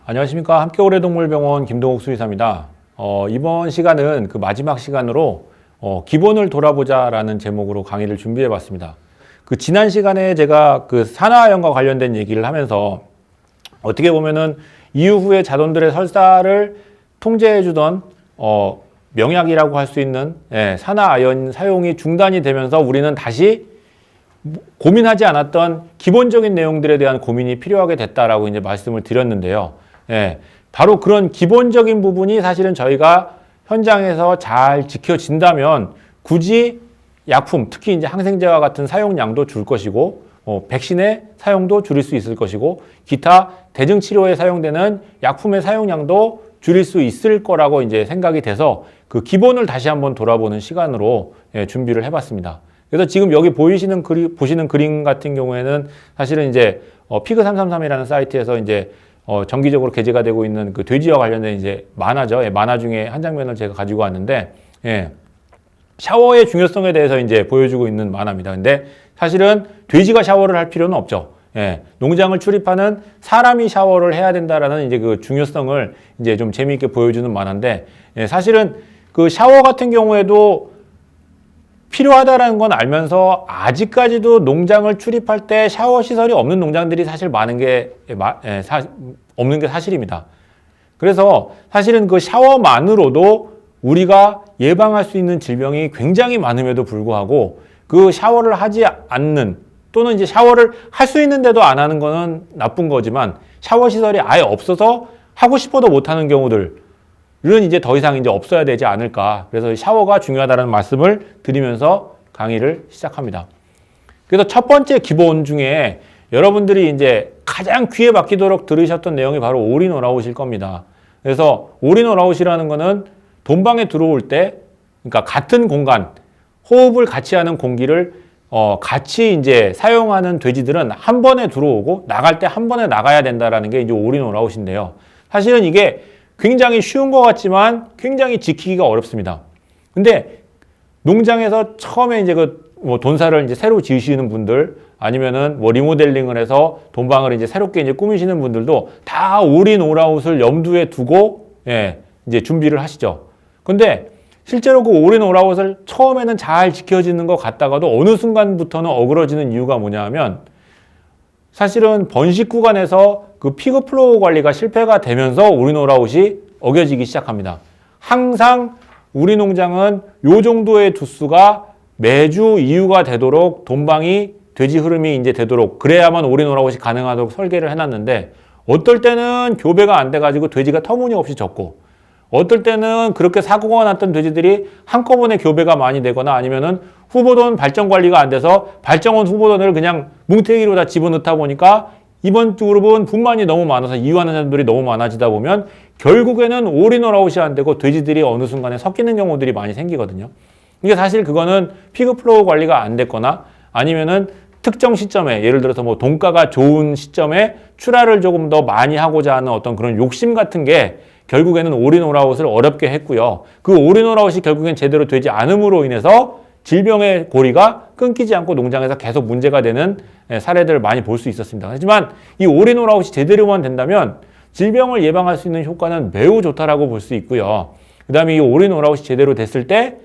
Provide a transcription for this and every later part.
안녕하십니까. 함께오래동물병원 김동욱 수의사입니다. 이번 시간은 그 마지막 시간으로 기본을 돌아보자라는 제목으로 강의를 준비해 봤습니다. 그 지난 시간에 제가 그 산화아연과 관련된 얘기를 하면서 어떻게 보면은 이후에 자손들의 설사를 통제해 주던 명약이라고 할 수 있는 산화아연 사용이 중단이 되면서 우리는 다시 고민하지 않았던 기본적인 내용들에 대한 고민이 필요하게 됐다라고 이제 말씀을 드렸는데요. 바로 그런 기본적인 부분이 사실은 저희가 현장에서 잘 지켜진다면 굳이 약품, 특히 이제 항생제와 같은 사용량도 줄 것이고, 백신의 사용도 줄일 수 있을 것이고, 기타 대증치료에 사용되는 약품의 사용량도 줄일 수 있을 거라고 이제 생각이 돼서 그 기본을 다시 한번 돌아보는 시간으로 준비를 해봤습니다. 그래서 지금 여기 보시는 그림 같은 경우에는 사실은 이제 피그333이라는 사이트에서 이제 정기적으로 게재가 되고 있는 그 돼지와 관련된 이제 만화죠. 만화 중에 한 장면을 제가 가지고 왔는데, 샤워의 중요성에 대해서 이제 보여주고 있는 만화입니다. 근데 사실은 돼지가 샤워를 할 필요는 없죠. 농장을 출입하는 사람이 샤워를 해야 된다라는 이제 그 중요성을 이제 좀 재미있게 보여주는 만화인데, 사실은 그 샤워 같은 경우에도 필요하다라는 건 알면서 아직까지도 농장을 출입할 때 샤워 시설이 없는 농장들이 사실 많은 게 없는 게 사실입니다. 그래서 사실은 그 샤워만으로도 우리가 예방할 수 있는 질병이 굉장히 많음에도 불구하고 그 샤워를 하지 않는 또는 이제 샤워를 할 수 있는데도 안 하는 거는 나쁜 거지만 샤워 시설이 아예 없어서 하고 싶어도 못 하는 경우들 은 이제 더 이상 이제 없어야 되지 않을까. 그래서 샤워가 중요하다는 말씀을 드리면서 강의를 시작합니다. 그래서 첫 번째 기본 중에 여러분들이 이제 가장 귀에 박히도록 들으셨던 내용이 바로 올인원아웃일 겁니다. 그래서 올인원아웃이라는 거는 돈방에 들어올 때, 그러니까 같은 공간, 호흡을 같이 하는 공기를 같이 이제 사용하는 돼지들은 한 번에 들어오고 나갈 때 한 번에 나가야 된다라는 게 이제 올인원아웃인데요. 사실은 이게 굉장히 쉬운 것 같지만 굉장히 지키기가 어렵습니다. 근데 농장에서 처음에 이제 돈사를 이제 새로 지으시는 분들 아니면은 리모델링을 해서 돈방을 이제 새롭게 이제 꾸미시는 분들도 다 올인 올아웃을 염두에 두고 이제 준비를 하시죠. 근데 실제로 그 올인 올아웃을 처음에는 잘 지켜지는 것 같다가도 어느 순간부터는 어그러지는 이유가 뭐냐 하면 사실은 번식 구간에서 그 피그 플로우 관리가 실패가 되면서 올인 올아웃이 어겨지기 시작합니다. 항상 우리 농장은 요 정도의 두수가 매주 이유가 되도록 돈방이 돼지 흐름이 이제 되도록 그래야만 올인 올아웃이 가능하도록 설계를 해놨는데 어떨 때는 교배가 안 돼가지고 돼지가 터무니없이 적고 어떨 때는 그렇게 사고가 났던 돼지들이 한꺼번에 교배가 많이 되거나 아니면은 후보돈 발정 관리가 안 돼서 발정원 후보돈을 그냥 뭉태기로 다 집어넣다 보니까 이번 그룹은 분만이 너무 많아서 이유하는 사람들이 너무 많아지다 보면 결국에는 올인 올아웃이 안 되고 돼지들이 어느 순간에 섞이는 경우들이 많이 생기거든요. 이게 사실 그거는 피그 플로우 관리가 안 됐거나 아니면은 특정 시점에 예를 들어서 돈가가 좋은 시점에 출하를 조금 더 많이 하고자 하는 어떤 그런 욕심 같은 게 결국에는 올인 올아웃을 어렵게 했고요. 그 올인 올아웃이 결국엔 제대로 되지 않음으로 인해서 질병의 고리가 끊기지 않고 농장에서 계속 문제가 되는 사례들을 많이 볼 수 있었습니다. 하지만 이 올인 올아웃이 제대로만 된다면 질병을 예방할 수 있는 효과는 매우 좋다라고 볼 수 있고요. 그 다음에 이 올인 올아웃이 제대로 됐을 때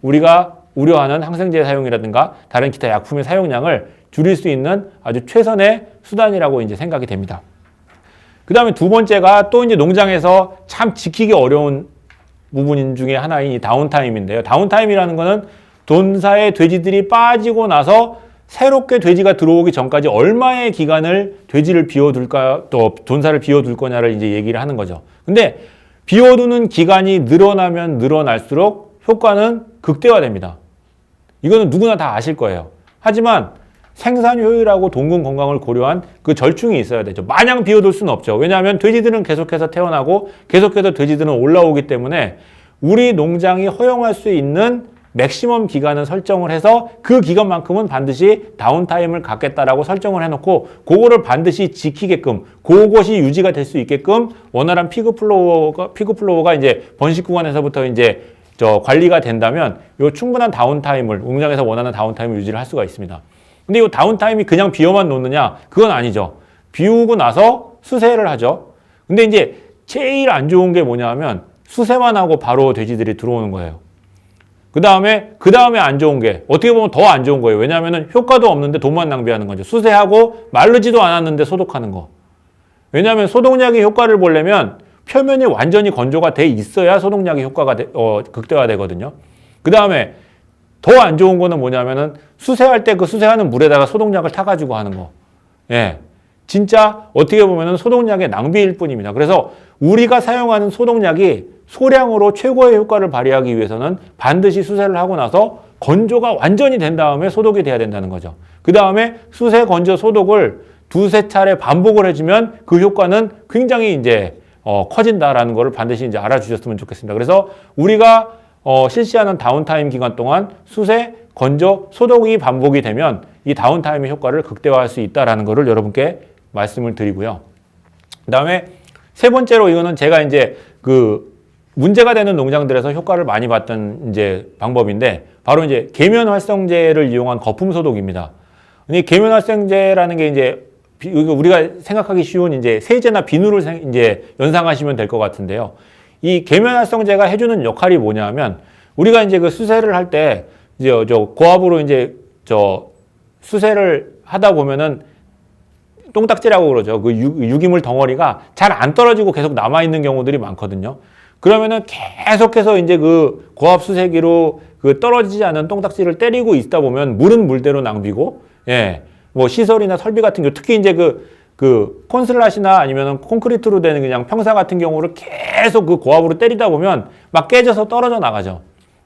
우리가 우려하는 항생제 사용이라든가 다른 기타 약품의 사용량을 줄일 수 있는 아주 최선의 수단이라고 이제 생각이 됩니다. 그 다음에 두 번째가 또 이제 농장에서 참 지키기 어려운 부분 중에 하나인 이 다운타임인데요. 다운타임이라는 거는 돈사의 돼지들이 빠지고 나서 새롭게 돼지가 들어오기 전까지 얼마의 기간을 돼지를 비워둘까, 또 돈사를 비워둘 거냐를 이제 얘기를 하는 거죠. 근데 비워두는 기간이 늘어나면 늘어날수록 효과는 극대화됩니다. 이거는 누구나 다 아실 거예요. 하지만 생산 효율하고 동군 건강을 고려한 그 절충이 있어야 되죠. 마냥 비워둘 수는 없죠. 왜냐하면 돼지들은 계속해서 태어나고 계속해서 돼지들은 올라오기 때문에 우리 농장이 허용할 수 있는 맥시멈 기간을 설정을 해서 그 기간만큼은 반드시 다운타임을 갖겠다라고 설정을 해놓고 그거를 반드시 지키게끔 그것이 유지가 될 수 있게끔 원활한 피그 플로우가 이제 번식 구간에서부터 이제 관리가 된다면 요 충분한 다운타임을 농장에서 원하는 다운타임을 유지를 할 수가 있습니다. 근데 이 다운타임이 그냥 비워만 놓느냐? 그건 아니죠. 비우고 나서 수세를 하죠. 근데 이제 제일 안 좋은 게 뭐냐 하면 수세만 하고 바로 돼지들이 들어오는 거예요. 그 다음에 안 좋은 게 어떻게 보면 더 안 좋은 거예요. 왜냐하면 효과도 없는데 돈만 낭비하는 거죠. 수세하고 마르지도 않았는데 소독하는 거. 왜냐하면 소독약의 효과를 보려면 표면이 완전히 건조가 돼 있어야 소독약의 효과가 극대화되거든요. 그 다음에 더 안 좋은 거는 뭐냐면은 수세할 때 그 수세하는 물에다가 소독약을 타가지고 하는 거. 예. 진짜 어떻게 보면은 소독약의 낭비일 뿐입니다. 그래서 우리가 사용하는 소독약이 소량으로 최고의 효과를 발휘하기 위해서는 반드시 수세를 하고 나서 건조가 완전히 된 다음에 소독이 돼야 된다는 거죠. 그 다음에 수세, 건조, 소독을 두세 차례 반복을 해주면 그 효과는 굉장히 이제 커진다라는 거를 반드시 이제 알아주셨으면 좋겠습니다. 그래서 우리가 실시하는 다운타임 기간 동안 수세, 건조, 소독이 반복이 되면 이 다운타임의 효과를 극대화할 수 있다라는 거를 여러분께 말씀을 드리고요. 그 다음에 세 번째로 이거는 제가 이제 그 문제가 되는 농장들에서 효과를 많이 봤던 이제 방법인데 바로 이제 계면 활성제를 이용한 거품 소독입니다. 이 계면 활성제라는 게 이제 우리가 생각하기 쉬운 이제 세제나 비누를 이제 연상하시면 될 것 같은데요. 이 계면 활성제가 해주는 역할이 뭐냐면 우리가 이제 그 수세를 할 때 이제 고압으로 이제 수세를 하다 보면은 똥딱지라고 그러죠. 그 유기물 덩어리가 잘 안 떨어지고 계속 남아있는 경우들이 많거든요. 그러면은 계속해서 이제 그 고압 수세기로 그 떨어지지 않은 똥딱지를 때리고 있다 보면 물은 물대로 낭비고, 예, 뭐 시설이나 설비 같은 경우, 특히 이제 그 콘슬랏이나 아니면 콘크리트로 되는 그냥 평사 같은 경우를 계속 그 고압으로 때리다 보면 막 깨져서 떨어져 나가죠.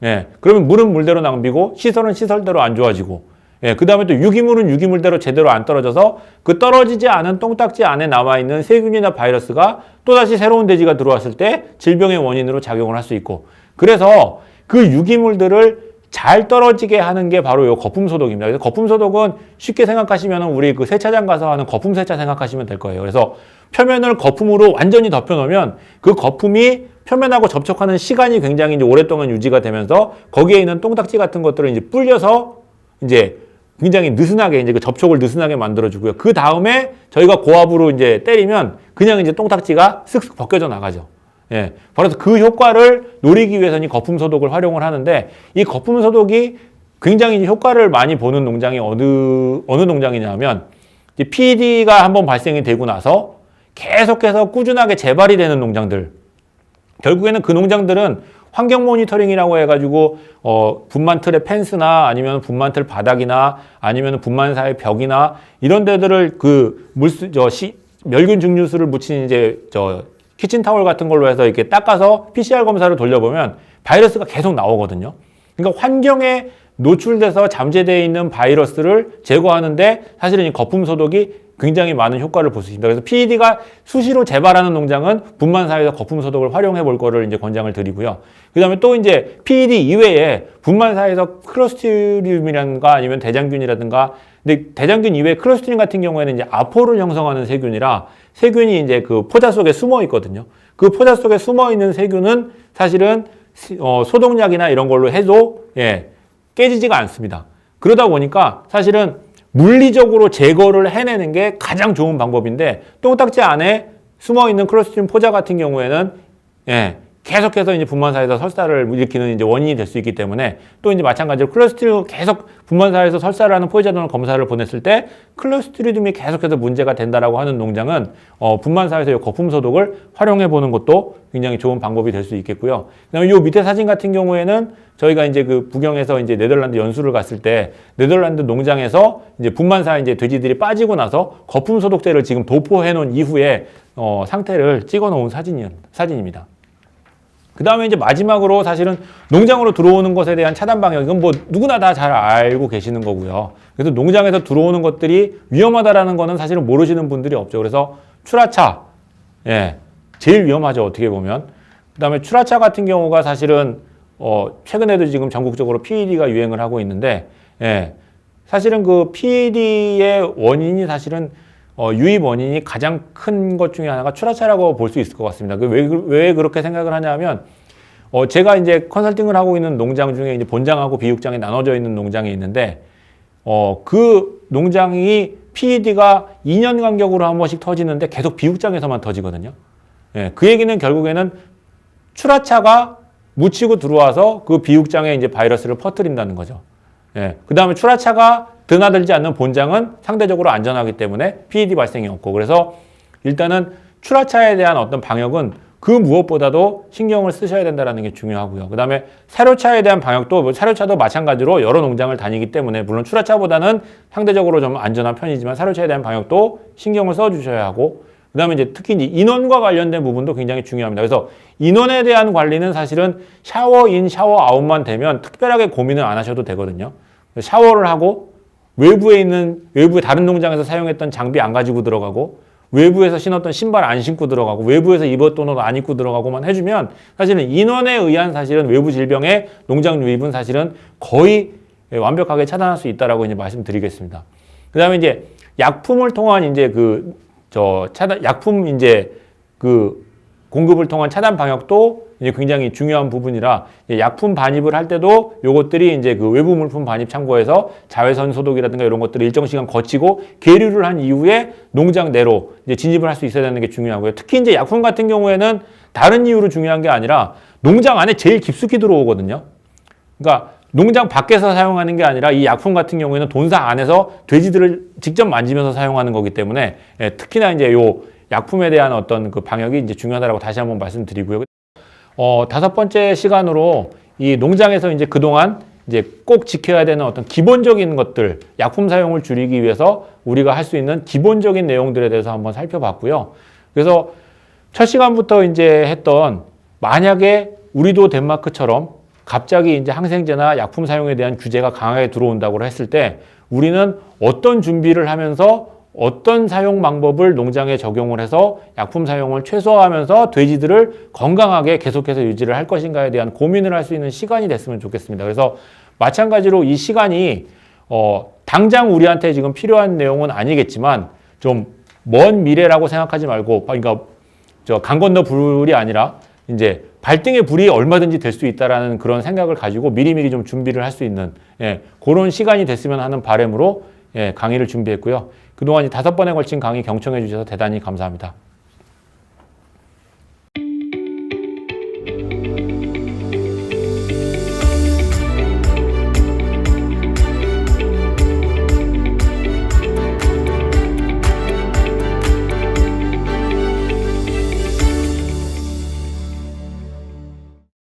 예, 그러면 물은 물대로 낭비고 시설은 시설대로 안 좋아지고, 예, 그 다음에 또 유기물은 유기물대로 제대로 안 떨어져서 그 떨어지지 않은 똥딱지 안에 남아있는 세균이나 바이러스가 또다시 새로운 돼지가 들어왔을 때 질병의 원인으로 작용을 할 수 있고, 그래서 그 유기물들을 잘 떨어지게 하는 게 바로 이 거품 소독입니다. 그래서 거품 소독은 쉽게 생각하시면 우리 그 세차장 가서 하는 거품 세차 생각하시면 될 거예요. 그래서 표면을 거품으로 완전히 덮여 놓으면 그 거품이 표면하고 접촉하는 시간이 굉장히 이제 오랫동안 유지가 되면서 거기에 있는 똥딱지 같은 것들을 이제 불려서 이제 굉장히 느슨하게 이제 그 접촉을 느슨하게 만들어주고요. 그 다음에 저희가 고압으로 이제 때리면 그냥 이제 똥딱지가 쓱쓱 벗겨져 나가죠. 예. 바로 그 효과를 노리기 위해서는 이 거품 소독을 활용을 하는데 이 거품 소독이 굉장히 효과를 많이 보는 농장이 어느 농장이냐면 PED가 한번 발생이 되고 나서 계속해서 꾸준하게 재발이 되는 농장들. 결국에는 그 농장들은 환경 모니터링이라고 해가지고 분만 틀의 펜스나 아니면 분만 틀 바닥이나 아니면 분만사의 벽이나 이런 데들을 그 멸균 증류수를 묻힌 이제 키친타월 같은 걸로 해서 이렇게 닦아서 PCR 검사를 돌려보면 바이러스가 계속 나오거든요. 그러니까 환경에 노출돼서 잠재되어 있는 바이러스를 제거하는데 사실은 이 거품 소독이 굉장히 많은 효과를 볼 수 있습니다. 그래서 PED가 수시로 재발하는 농장은 분만사에서 거품 소독을 활용해 볼 거를 이제 권장을 드리고요. 그 다음에 또 이제 PED 이외에 분만사에서 클로스트리움이라든가 아니면 대장균이라든가, 근데 대장균 이외에 클로스트리움 같은 경우에는 이제 아포를 형성하는 세균이라 세균이 이제 그 포자 속에 숨어 있거든요. 그 포자 속에 숨어 있는 세균은 사실은 소독약이나 이런 걸로 해도 깨지지가 않습니다. 그러다 보니까 사실은 물리적으로 제거를 해내는 게 가장 좋은 방법인데 똥딱지 안에 숨어있는 클로스트리움 포자 같은 경우에는 계속해서 이제 분만사에서 설사를 일으키는 이제 원인이 될 수 있기 때문에 또 이제 마찬가지로 클로스트리움 계속 분만사에서 설사를 하는 포지자돈을 검사를 보냈을 때 클로스트리움이 계속해서 문제가 된다라고 하는 농장은 분만사에서 이 거품 소독을 활용해 보는 것도 굉장히 좋은 방법이 될 수 있겠고요. 그다음에 이 밑에 사진 같은 경우에는 저희가 이제 그 부경에서 이제 네덜란드 연수를 갔을 때 네덜란드 농장에서 이제 분만사 이제 돼지들이 빠지고 나서 거품 소독제를 지금 도포해 놓은 이후에 상태를 찍어 놓은 사진입니다. 그 다음에 이제 마지막으로 사실은 농장으로 들어오는 것에 대한 차단 방역, 이건 뭐 누구나 다 잘 알고 계시는 거고요. 그래서 농장에서 들어오는 것들이 위험하다라는 거는 사실은 모르시는 분들이 없죠. 그래서 추라차, 제일 위험하죠, 어떻게 보면. 그 다음에 추라차 같은 경우가 사실은 최근에도 지금 전국적으로 PED가 유행을 하고 있는데, 사실은 그 PED의 원인이 사실은 유입 원인이 가장 큰 것 중에 하나가 추라차라고 볼 수 있을 것 같습니다. 왜 그렇게 생각을 하냐면, 제가 이제 컨설팅을 하고 있는 농장 중에 이제 본장하고 비육장이 나눠져 있는 농장이 있는데, 그 농장이 PED가 2년 간격으로 한 번씩 터지는데 계속 비육장에서만 터지거든요. 예, 그 얘기는 결국에는 출하차가 묻히고 들어와서 그 비육장에 이제 바이러스를 퍼뜨린다는 거죠. 예, 그 다음에 출하차가 드나들지 않는 본장은 상대적으로 안전하기 때문에 PED 발생이 없고, 그래서 일단은 출하차에 대한 어떤 방역은 그 무엇보다도 신경을 쓰셔야 된다는 게 중요하고요. 그 다음에 사료차에 대한 방역도, 사료차도 마찬가지로 여러 농장을 다니기 때문에 물론 출하차보다는 상대적으로 좀 안전한 편이지만 사료차에 대한 방역도 신경을 써주셔야 하고, 그 다음에 이제 특히 이제 인원과 관련된 부분도 굉장히 중요합니다. 그래서 인원에 대한 관리는 사실은 샤워인, 샤워아웃만 되면 특별하게 고민을 안 하셔도 되거든요. 샤워를 하고 외부에 다른 농장에서 사용했던 장비 안 가지고 들어가고, 외부에서 신었던 신발 안 신고 들어가고, 외부에서 입었던 옷 안 입고 들어가고만 해주면 사실은 인원에 의한 사실은 외부 질병의 농장 유입은 사실은 거의 완벽하게 차단할 수 있다라고 이제 말씀드리겠습니다. 그 다음에 이제 약품을 통한 이제 약품 이제 공급을 통한 차단 방역도 이제 굉장히 중요한 부분이라, 약품 반입을 할 때도 요것들이 이제 그 외부 물품 반입 창고에서 자외선 소독이라든가 이런 것들을 일정 시간 거치고 계류를 한 이후에 농장 내로 이제 진입을 할 수 있어야 되는 게 중요하고요. 특히 이제 약품 같은 경우에는 다른 이유로 중요한 게 아니라 농장 안에 제일 깊숙이 들어오거든요. 그러니까 농장 밖에서 사용하는 게 아니라 이 약품 같은 경우에는 돈사 안에서 돼지들을 직접 만지면서 사용하는 거기 때문에, 특히나 이제 요 약품에 대한 어떤 그 방역이 이제 중요하다고 다시 한번 말씀드리고요. 다섯 번째 시간으로 이 농장에서 이제 그동안 이제 꼭 지켜야 되는 어떤 기본적인 것들, 약품 사용을 줄이기 위해서 우리가 할 수 있는 기본적인 내용들에 대해서 한번 살펴봤고요. 그래서 첫 시간부터 이제 했던, 만약에 우리도 덴마크처럼 갑자기 이제 항생제나 약품 사용에 대한 규제가 강하게 들어온다고 했을 때 우리는 어떤 준비를 하면서 어떤 사용 방법을 농장에 적용을 해서 약품 사용을 최소화하면서 돼지들을 건강하게 계속해서 유지를 할 것인가에 대한 고민을 할 수 있는 시간이 됐으면 좋겠습니다. 그래서 마찬가지로 이 시간이 당장 우리한테 지금 필요한 내용은 아니겠지만 좀 먼 미래라고 생각하지 말고, 그러니까 강 건너 불이 아니라 이제 발등에 불이 얼마든지 될 수 있다라는 그런 생각을 가지고 미리미리 좀 준비를 할 수 있는, 그런 시간이 됐으면 하는 바람으로 강의를 준비했고요. 그동안 5번에 걸친 강의 경청해 주셔서 대단히 감사합니다.